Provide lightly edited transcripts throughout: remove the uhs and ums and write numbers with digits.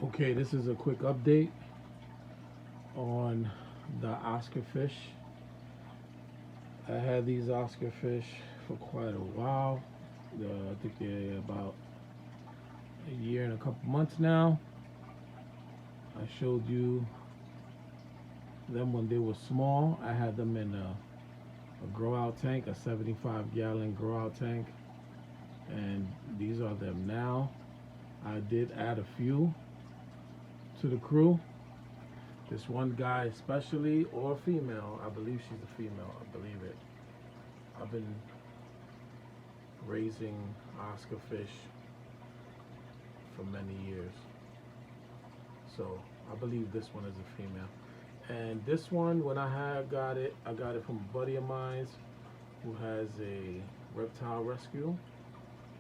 Okay, this is a quick update on the Oscar fish. I had these Oscar fish for quite a while. I think they're about a year and a couple months now. I showed you them when they were small. I had them in a grow out tank, a 75-gallon grow out tank, and these are them now. I did add a few to the crew. This one guy especially, or female, I believe she's a female, I believe it. I've been raising Oscar fish for many years. So I believe this one is a female. And this one, when I got it from a buddy of mine who has a reptile rescue.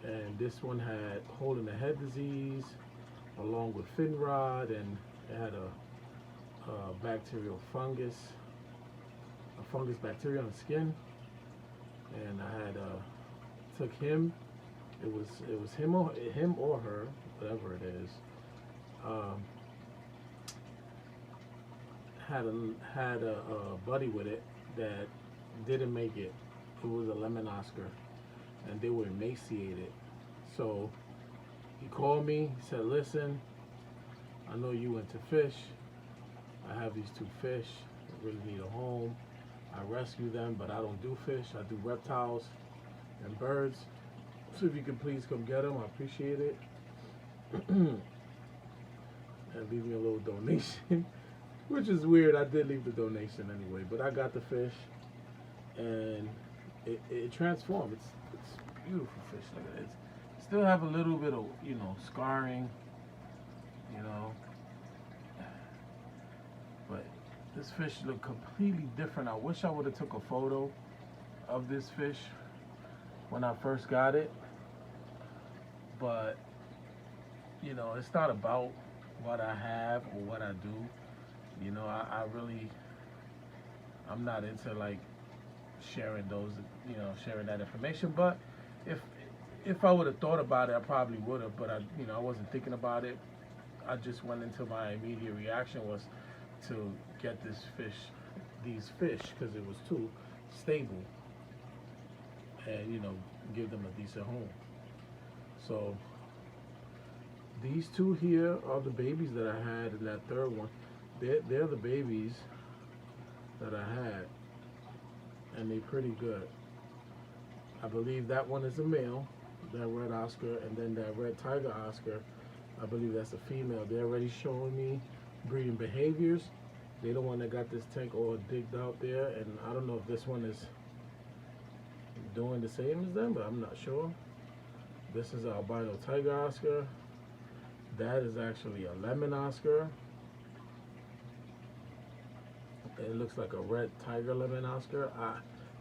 And this one had hole in the head disease along with fin rot, and it had a bacterial fungus, a fungus bacteria on the skin. And I had took him. It was him or her, whatever it is. Had a buddy with it that didn't make it. It was a lemon Oscar, and they were emaciated. So he called me. He said, "Listen, I know you into fish. I have these two fish. I really need a home. I rescue them, but I don't do fish. I do reptiles and birds. So if you could please come get them, I appreciate it. And leave me a little donation." Which is weird. I did leave the donation anyway, but I got the fish, and it transformed. It's beautiful fish. Look at it. Still have a little bit of scarring, but this fish looked completely different. I wish I would have took a photo of this fish when I first got it, but it's not about what I have or what I do. I'm not into like sharing sharing that information. But if I would have thought about it, I probably would have. But I wasn't thinking about it. I just went into my immediate reaction was to get these fish, because it was too stable, and give them a decent home. So these two here are the babies that I had in that third one. They're the babies that I had, and they're pretty good. I believe that one is a male, that red Oscar, and then that red tiger Oscar, I believe that's a female. They're already showing me breeding behaviors. They're the one that got this tank all digged out there, and I don't know if this one is doing the same as them, but I'm not sure. This is an albino tiger Oscar. That is actually a lemon Oscar. It looks like a red tiger lemon Oscar. I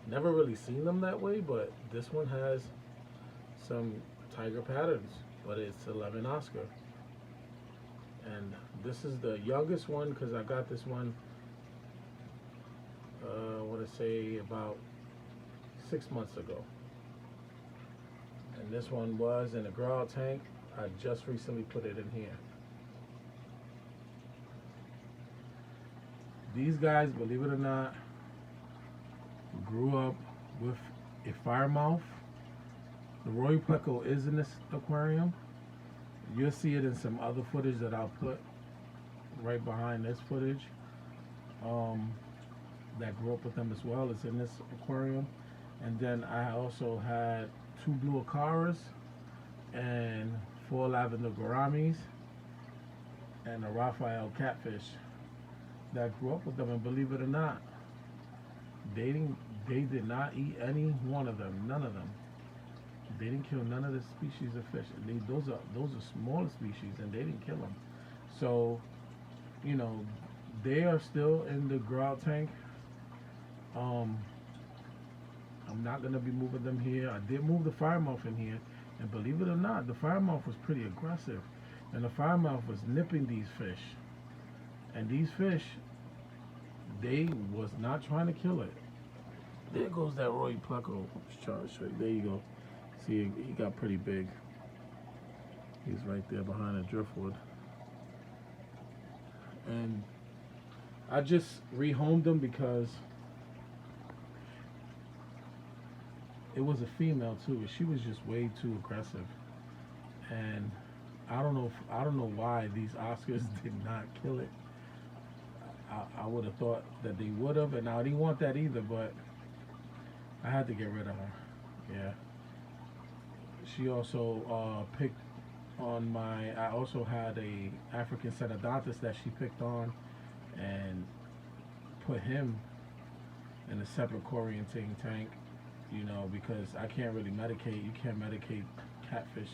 never really seen them that way, but this one has some tiger patterns, but it's a lemon Oscar. And this is the youngest one, because I got this one, I want to say about 6 months ago. And this one was in a grow out tank. I just recently put it in here. These guys, believe it or not, grew up with a firemouth. The Roy Pleco is in this aquarium. You'll see it in some other footage that I'll put right behind this footage. That grew up with them as well. It's in this aquarium. And then I also had 2 blue acaras and 4 lavender gouramis and a Raphael catfish that grew up with them. And believe it or not, they did not eat any one of them, none of them. They didn't kill none of the species of fish. Those are smaller species, and they didn't kill them. So, they are still in the grow out tank. I'm not gonna be moving them here. I did move the firemouth in here, and believe it or not, the firemouth was pretty aggressive, and the firemouth was nipping these fish. And these fish, they was not trying to kill it. There goes that Roy Pleco chart. There you go. See, he got pretty big. He's right there behind the driftwood. And I just rehomed them because it was a female too. She was just way too aggressive, and I don't know why these Oscars did not kill it. I would have thought that they would have, and I didn't want that either, but I had to get rid of her. Yeah. She also picked on my. I also had a African Senodontist that she picked on, and put him in a separate quarantine tank. You know, because I can't really medicate. You can't medicate catfish.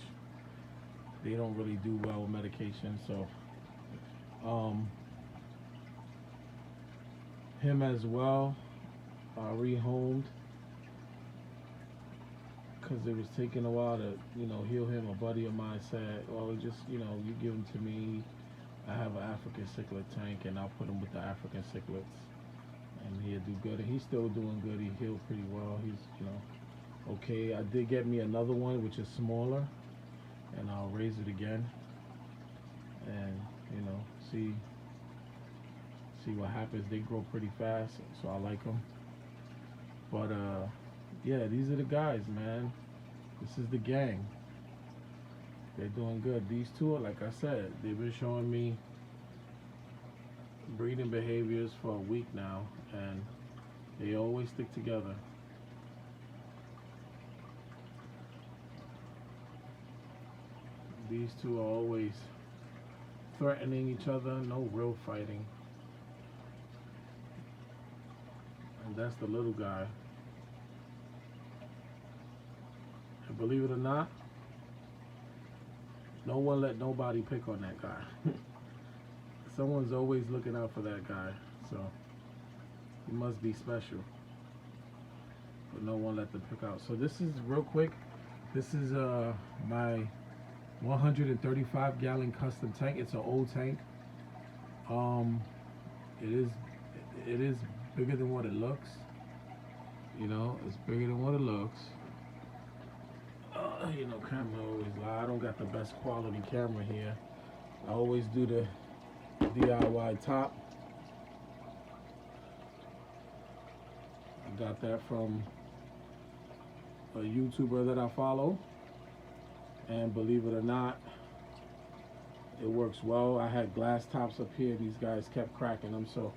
They don't really do well with medication. So, um, him as well, rehomed because it was taking a while to, heal him. A buddy of mine said, "Well, just, you give him to me. I have an African cichlid tank, and I'll put him with the African cichlids, and he'll do good." And he's still doing good. He healed pretty well. He's, okay. I did get me another one, which is smaller, and I'll raise it again, and see what happens. They grow pretty fast, so I like them. But yeah, these are the guys, man. This is the gang. They're doing good. These two, like I said, they've been showing me breeding behaviors for a week now, and they always stick together. These two are always threatening each other, no real fighting. And that's the little guy. And believe it or not, no one let nobody pick on that guy. Someone's always looking out for that guy, so he must be special. But no one let them pick out. So this is real quick. This is my 135-gallon custom tank. It's an old tank. It is bigger than what it looks. It's bigger than what it looks. Camera always lie. I don't got the best quality camera here. I always do the DIY top. I got that from a YouTuber that I follow, and believe it or not, it works well. I had glass tops up here. These guys kept cracking them, so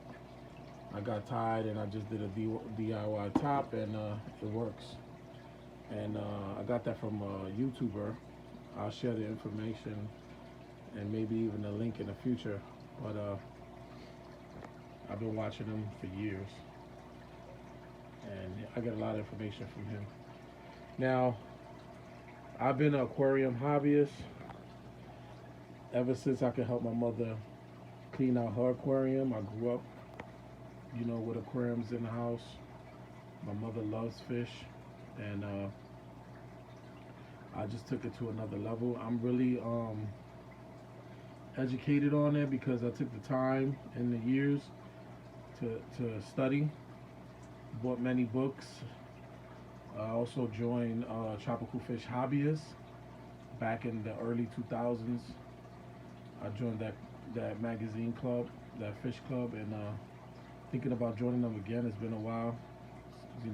I got tired and I just did a DIY top, and it works. And I got that from a YouTuber. I'll share the information and maybe even a link in the future. But I've been watching him for years, and I get a lot of information from him. Now, I've been an aquarium hobbyist ever since I could help my mother clean out her aquarium. I grew up, with aquariums in the house. My mother loves fish, and I just took it to another level. I'm really educated on it because I took the time in the years to study, bought many books. I also joined Tropical Fish Hobbyists back in the early 2000s. I joined that magazine club, that fish club, and thinking about joining them again. It's been a while,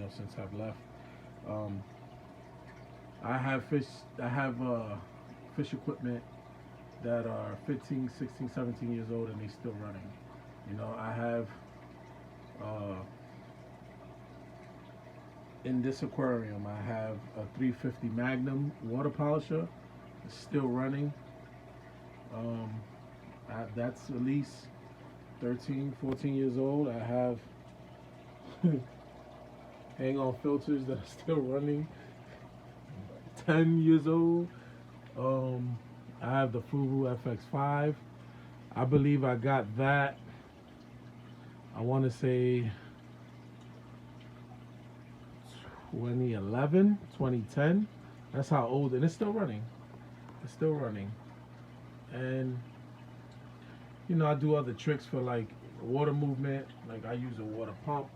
since I've left. I have fish equipment that are 15, 16, 17 years old, and they still running. I have in this aquarium, I have a 350 Magnum water polisher. It's still running. That's at least 13, 14 years old. I have hang-on filters that are still running. 10 years old. I have the Fubu FX5. I believe I got that, I want to say 2011, 2010. That's how old, and it's still running. It's still running. And I do other tricks for like water movement. Like I use a water pump.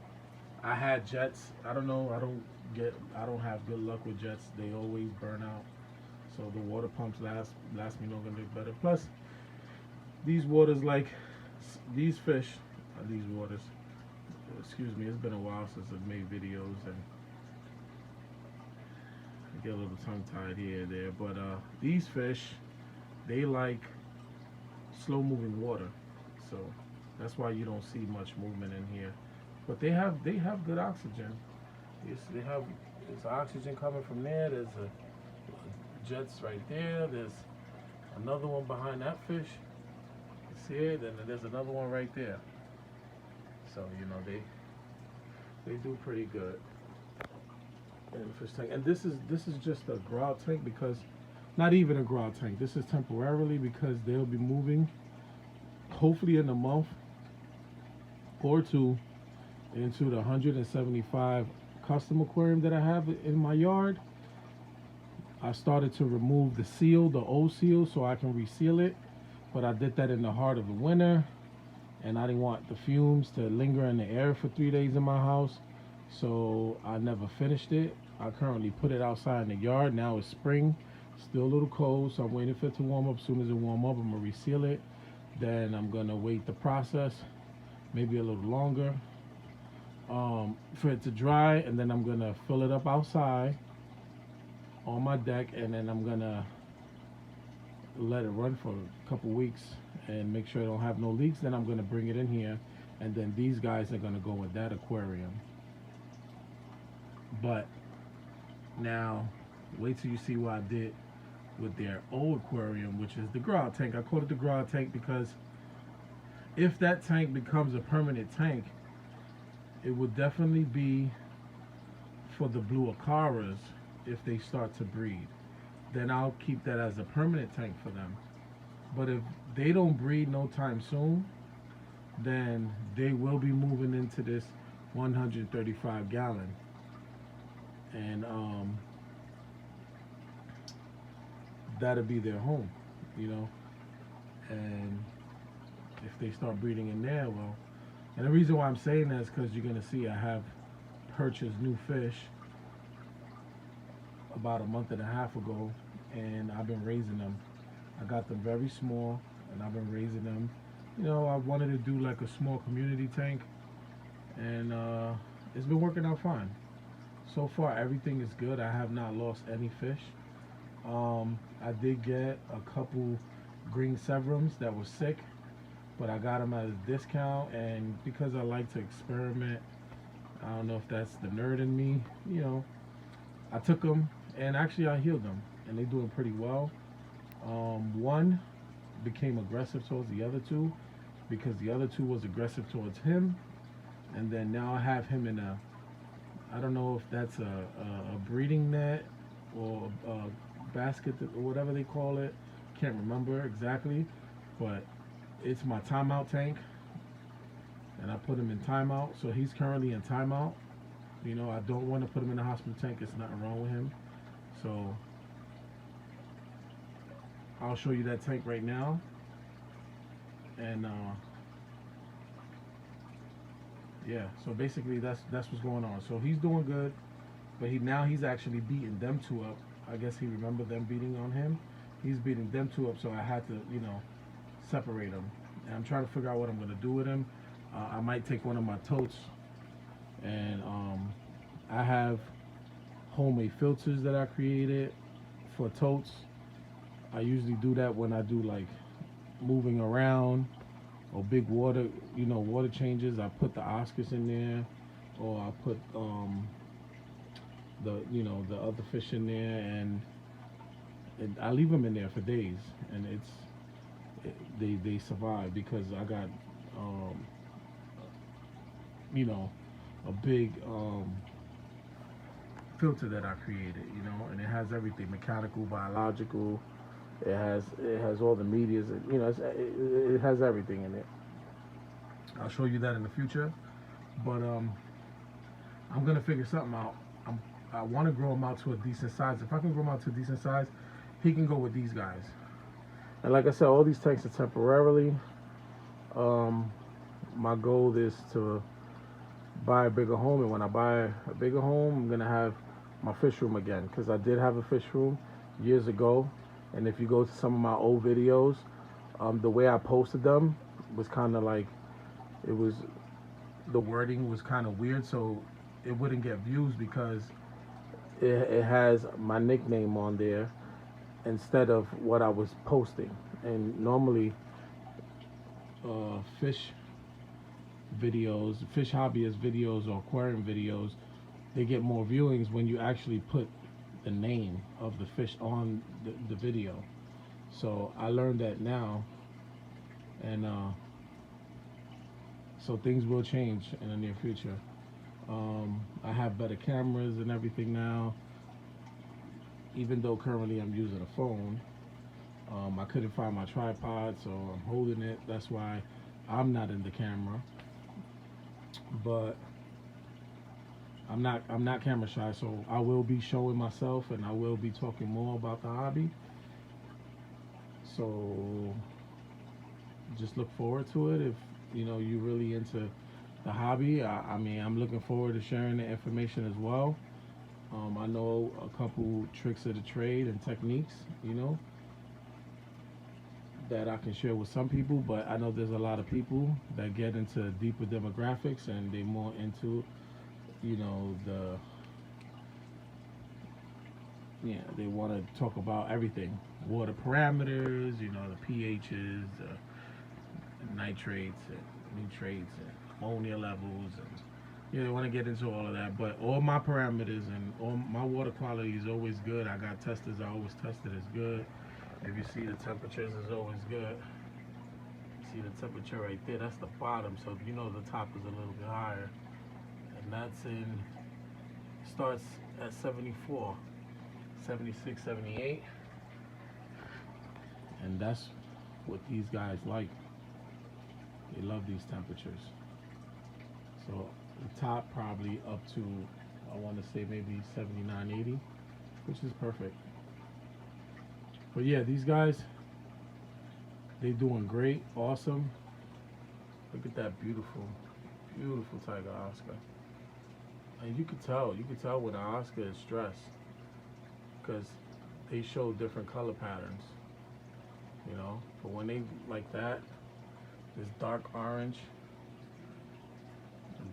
I had jets. I don't know. I don't have good luck with jets. They always burn out. So the water pumps last me longer and they're better. Plus, these waters like these fish, these waters, excuse me, it's been a while since I've made videos, and I get a little tongue-tied here and there, but these fish, they like slow-moving water, so that's why you don't see much movement in here. But they have good oxygen. There's oxygen coming from there. There's a jets right there. There's another one behind that fish. See it? And there's another one right there. So you know they do pretty good in the fish tank. And this is just a grout tank, because not even a grout tank. This is temporarily, because they'll be moving hopefully in a month or two into the 175 custom aquarium that I have in my yard. I started to remove the seal, the old seal, so I can reseal it, but I did that in the heart of the winter, and I didn't want the fumes to linger in the air for 3 days in my house, so I never finished it. I currently put it outside in the yard. Now it's spring, still a little cold, so I'm waiting for it to warm up. As soon as it warm up, I'm gonna reseal it. Then I'm gonna wait the process, maybe a little longer, for it to dry, and then I'm gonna fill it up outside on my deck, and then I'm gonna let it run for a couple weeks and make sure I don't have no leaks. Then I'm gonna bring it in here, and then these guys are gonna go with that aquarium. But now wait till you see what I did with their old aquarium, which is the grout tank. I call it the grout tank because if that tank becomes a permanent tank, it would definitely be for the blue acaras. If they start to breed, then I'll keep that as a permanent tank for them. But if they don't breed no time soon, then they will be moving into this 135 gallon, and that'll be their home, you know. And if they start breeding in there, well, and the reason why I'm saying that is because you're gonna see I have purchased new fish about a month and a half ago, and I've been raising them. I got them very small, and I've been raising them. You know, I wanted to do like a small community tank, and it's been working out fine. So far, everything is good. I have not lost any fish. I did get a couple green severums that were sick, but I got them at a discount, and because I like to experiment, I don't know if that's the nerd in me, you know, I took them, and actually I healed them, and they're doing pretty well. One became aggressive towards the other two, because the other two was aggressive towards him, and then now I have him in a, I don't know if that's a breeding net or a basket or whatever they call it, can't remember exactly, but it's my timeout tank, and I put him in timeout, so he's currently in timeout. You know, I don't want to put him in a hospital tank. It's nothing wrong with him. So I'll show you that tank right now, and yeah, so basically that's what's going on. So he's doing good, but he's actually beating them two up. I guess he remembered them beating on him. He's beating them two up, so I had to, you know, separate them. And I'm trying to figure out what I'm gonna do with him. I might take one of my totes, and I have homemade filters that I created for totes. I usually do that when I do like moving around or big water, you know, water changes. I put the Oscars in there, or I put the other fish in there, and I leave them in there for days, and they survive because I got you know, a big filter that I created, you know, and it has everything, mechanical, biological. It has all the medias, you know, it has everything in it. I'll show you that in the future, but I'm gonna figure something out. I want to grow him out to a decent size. If I can grow him out to a decent size, he can go with these guys. And like I said, all these tanks are temporarily. My goal is to buy a bigger home, and when I buy a bigger home, I'm gonna have my fish room again, because I did have a fish room years ago, and if you go to some of my old videos, the way I posted them, was kind of like, it was, the wording was kind of weird, so it wouldn't get views because it has my nickname on there instead of what I was posting. And normally, fish videos, fish hobbyist videos, or aquarium videos, they get more viewings when you actually put the name of the fish on the video. So I learned that now, and so things will change in the near future. I have better cameras and everything now, even though currently I'm using a phone. I couldn't find my tripod, so I'm holding it. That's why I'm not in the camera. But I'm not camera shy, so I will be showing myself, and I will be talking more about the hobby. So just look forward to it if you're really into the hobby. I mean, I'm looking forward to sharing the information as well. I know a couple tricks of the trade and techniques, that I can share with some people, but I know there's a lot of people that get into deeper demographics and they more into, they want to talk about everything, water parameters, the pHs, nitrates and nutrients and ammonia levels, and they want to get into all of that. But all my parameters and all my water quality is always good. I got testers. I always test it as good. If you see the temperatures is always good. See the temperature right there? That's the bottom. So the top is a little bit higher, and that's starts at 74, 76, 78, and that's what these guys like. They love these temperatures. So the top probably up to, I want to say maybe 79, 80, which is perfect. But yeah, these guys, they doing great, awesome. Look at that beautiful, beautiful tiger Oscar. And you could tell when an Oscar is stressed, because they show different color patterns, But when they like that, this dark orange,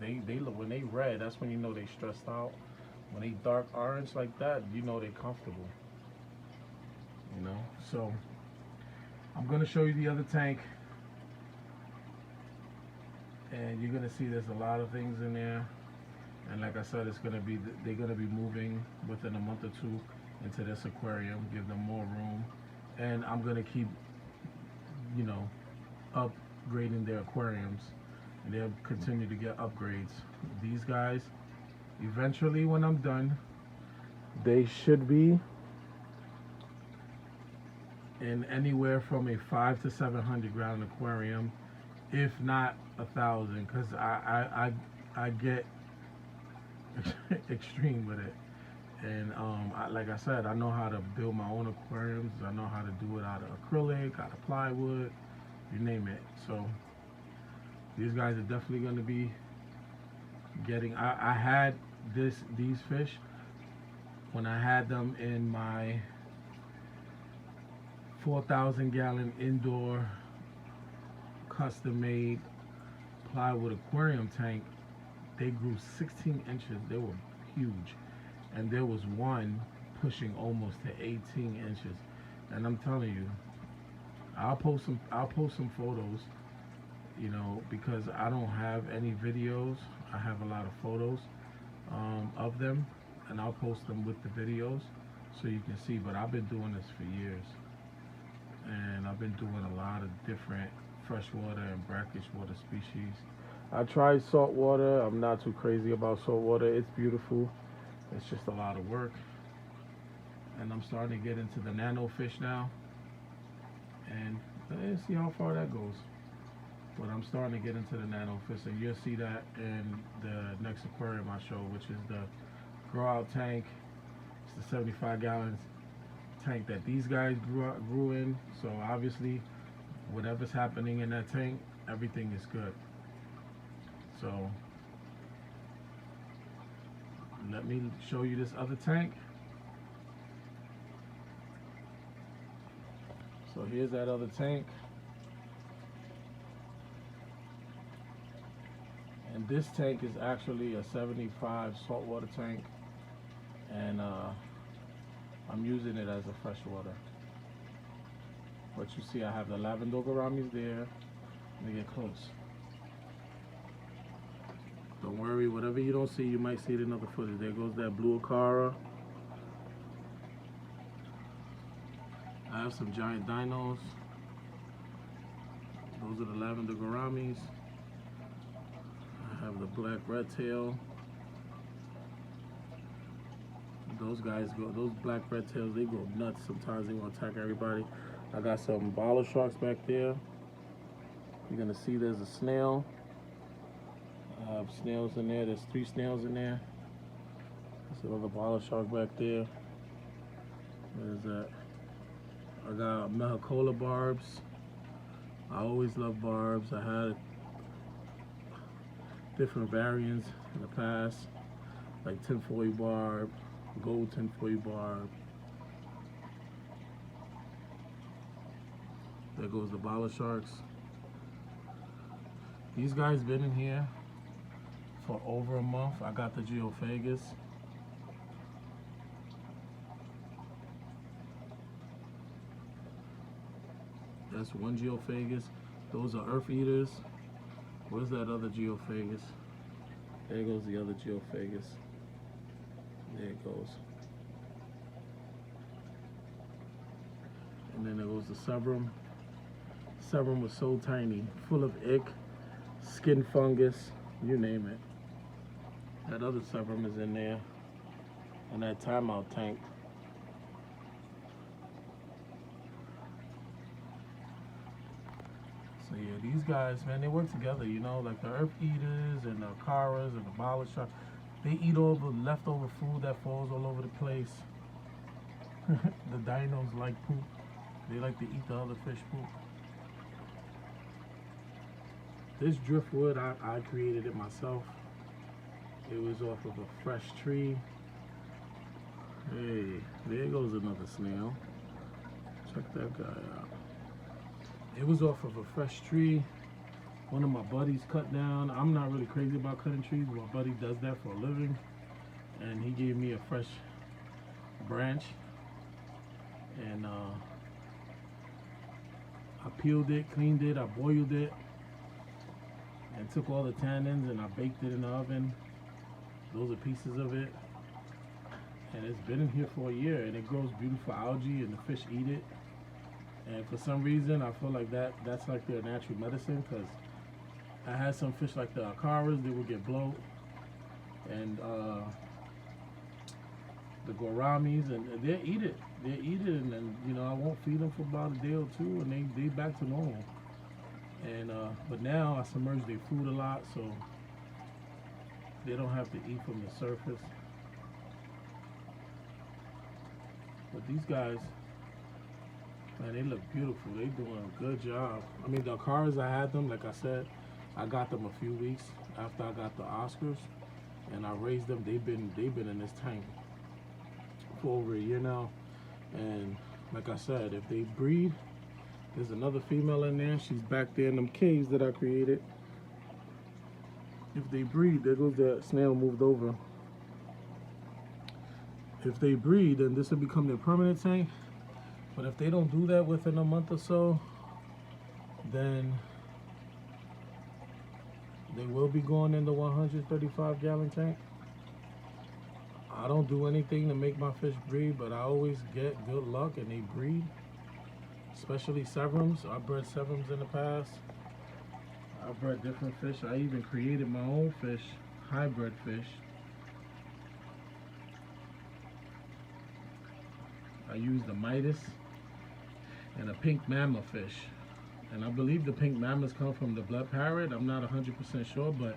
they look, when they red, that's when they stressed out. When they dark orange like that, they comfortable. So I'm gonna show you the other tank, and you're gonna see there's a lot of things in there. And like I said, they're gonna be moving within a month or two into this aquarium, give them more room, and I'm gonna keep, upgrading their aquariums, and they'll continue to get upgrades. These guys, eventually, when I'm done, they should be in anywhere from a 500 to 700 gallon aquarium, if not 1,000, because I get extreme with it. And like I said, I know how to build my own aquariums. I know how to do it out of acrylic, out of plywood, you name it. So these guys are definitely going to be getting. I had these fish when I had them in my 4,000 gallon indoor custom made plywood aquarium tank. They grew 16 inches. They were huge, and there was one pushing almost to 18 inches. And I'm telling you, I'll post some photos, because I don't have any videos. I have a lot of photos of them, and I'll post them with the videos so you can see. But I've been doing this for years, and I've been doing a lot of different freshwater and brackish water species. I tried saltwater. I'm not too crazy about saltwater. It's beautiful. It's just a lot of work. And I'm starting to get into the nano fish now. And let's see how far that goes. But I'm starting to get into the nano fish, and you'll see that in the next aquarium I show, which is the grow out tank. It's the 75 gallons tank that these guys grew in. So obviously, whatever's happening in that tank, everything is good. So let me show you this other tank. So here's that other tank. This tank is actually a 75 saltwater tank, and I'm using it as a freshwater. But you see, I have the lavender gouramis there. Let me get close. Don't worry, whatever you don't see, you might see it in other footage. There goes that blue Acara. I have some giant dinos. Those are the lavender gouramis. I have the black red tail. Those guys go, those black red tails, they go nuts. Sometimes they want to attack everybody. I got some bottler sharks back there. You're gonna see there's a snail. I have snails in there. There's 3 snails in there. There's another bottler shark back there. There's that. I got Mexicola barbs. I always love barbs. I had different variants in the past, like tinfoil barb, gold tinfoil barb. There goes the bottler sharks. These guys been in here for over a month. I got the geophagus. That's one geophagus. Those are earth eaters. Where's that other geophagus? There goes the other geophagus. There it goes. And then there goes the Severum. Severum was so tiny, full of ick, skin fungus, you name it. That other Severum is in there. And that timeout tank. So yeah, these guys, man, they work together, you know, like the earth eaters and the Acaras and the bottler sharks. They eat all the leftover food that falls all over the place. The dinos like poop. They like to eat the other fish poop. This driftwood, I created it myself. It was off of a fresh tree. Hey, there goes another snail. Check that guy out. It was off of a fresh tree. One of my buddies cut down. I'm not really crazy about cutting trees. My buddy does that for a living. And he gave me a fresh branch. And I peeled it, cleaned it, I boiled it. And took all the tannins and I baked it in the oven. Those are pieces of it. And it's been in here for a year and it grows beautiful algae and the fish eat it. And for some reason, I feel like that's like their natural medicine, because I had some fish like the Acaras, they would get bloat, and the gouramis, and they eat it. They eat it, and then, you know, I won't feed them for about a day or two, and they back to normal. And but now I submerge their food a lot, so they don't have to eat from the surface. But these guys, man, they look beautiful. They doing a good job. I mean, the Acaras, I had them, like I said, I got them a few weeks after I got the Oscars, and I raised them. They've been in this tank for over a year now, and like I said, if they breed, there's another female in there. She's back there in them caves that I created. If they breed, there goes that snail moved over. If they breed, then this will become their permanent tank. But if they don't do that within a month or so, then they will be going in the 135-gallon tank. I don't do anything to make my fish breed, but I always get good luck and they breed. Especially Severums. I bred Severums in the past. I bred different fish. I even created my own fish, hybrid fish. I used a Midas and a pink mama fish. And I believe the pink mamas come from the blood parrot. I'm not 100% sure, but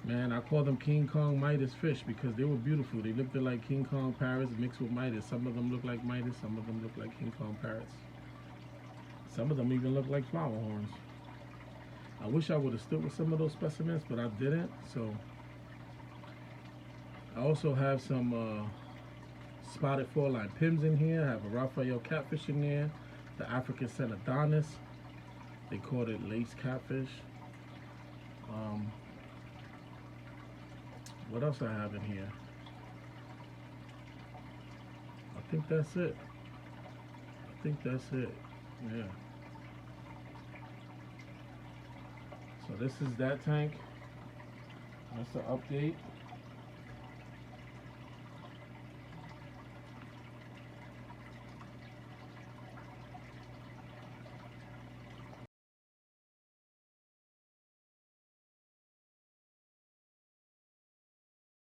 man, I call them King Kong Midas fish because they were beautiful. They looked like King Kong parrots mixed with Midas. Some of them look like Midas, some of them look like King Kong parrots. Some of them even look like flower horns. I wish I would have stood with some of those specimens, but I didn't. So I also have some spotted four-line pims in here. I have a Raphael catfish in there, the African Celadonus. They called it lace catfish. What else I have in here? I think that's it. I think that's it. Yeah. So this is that tank. That's the update.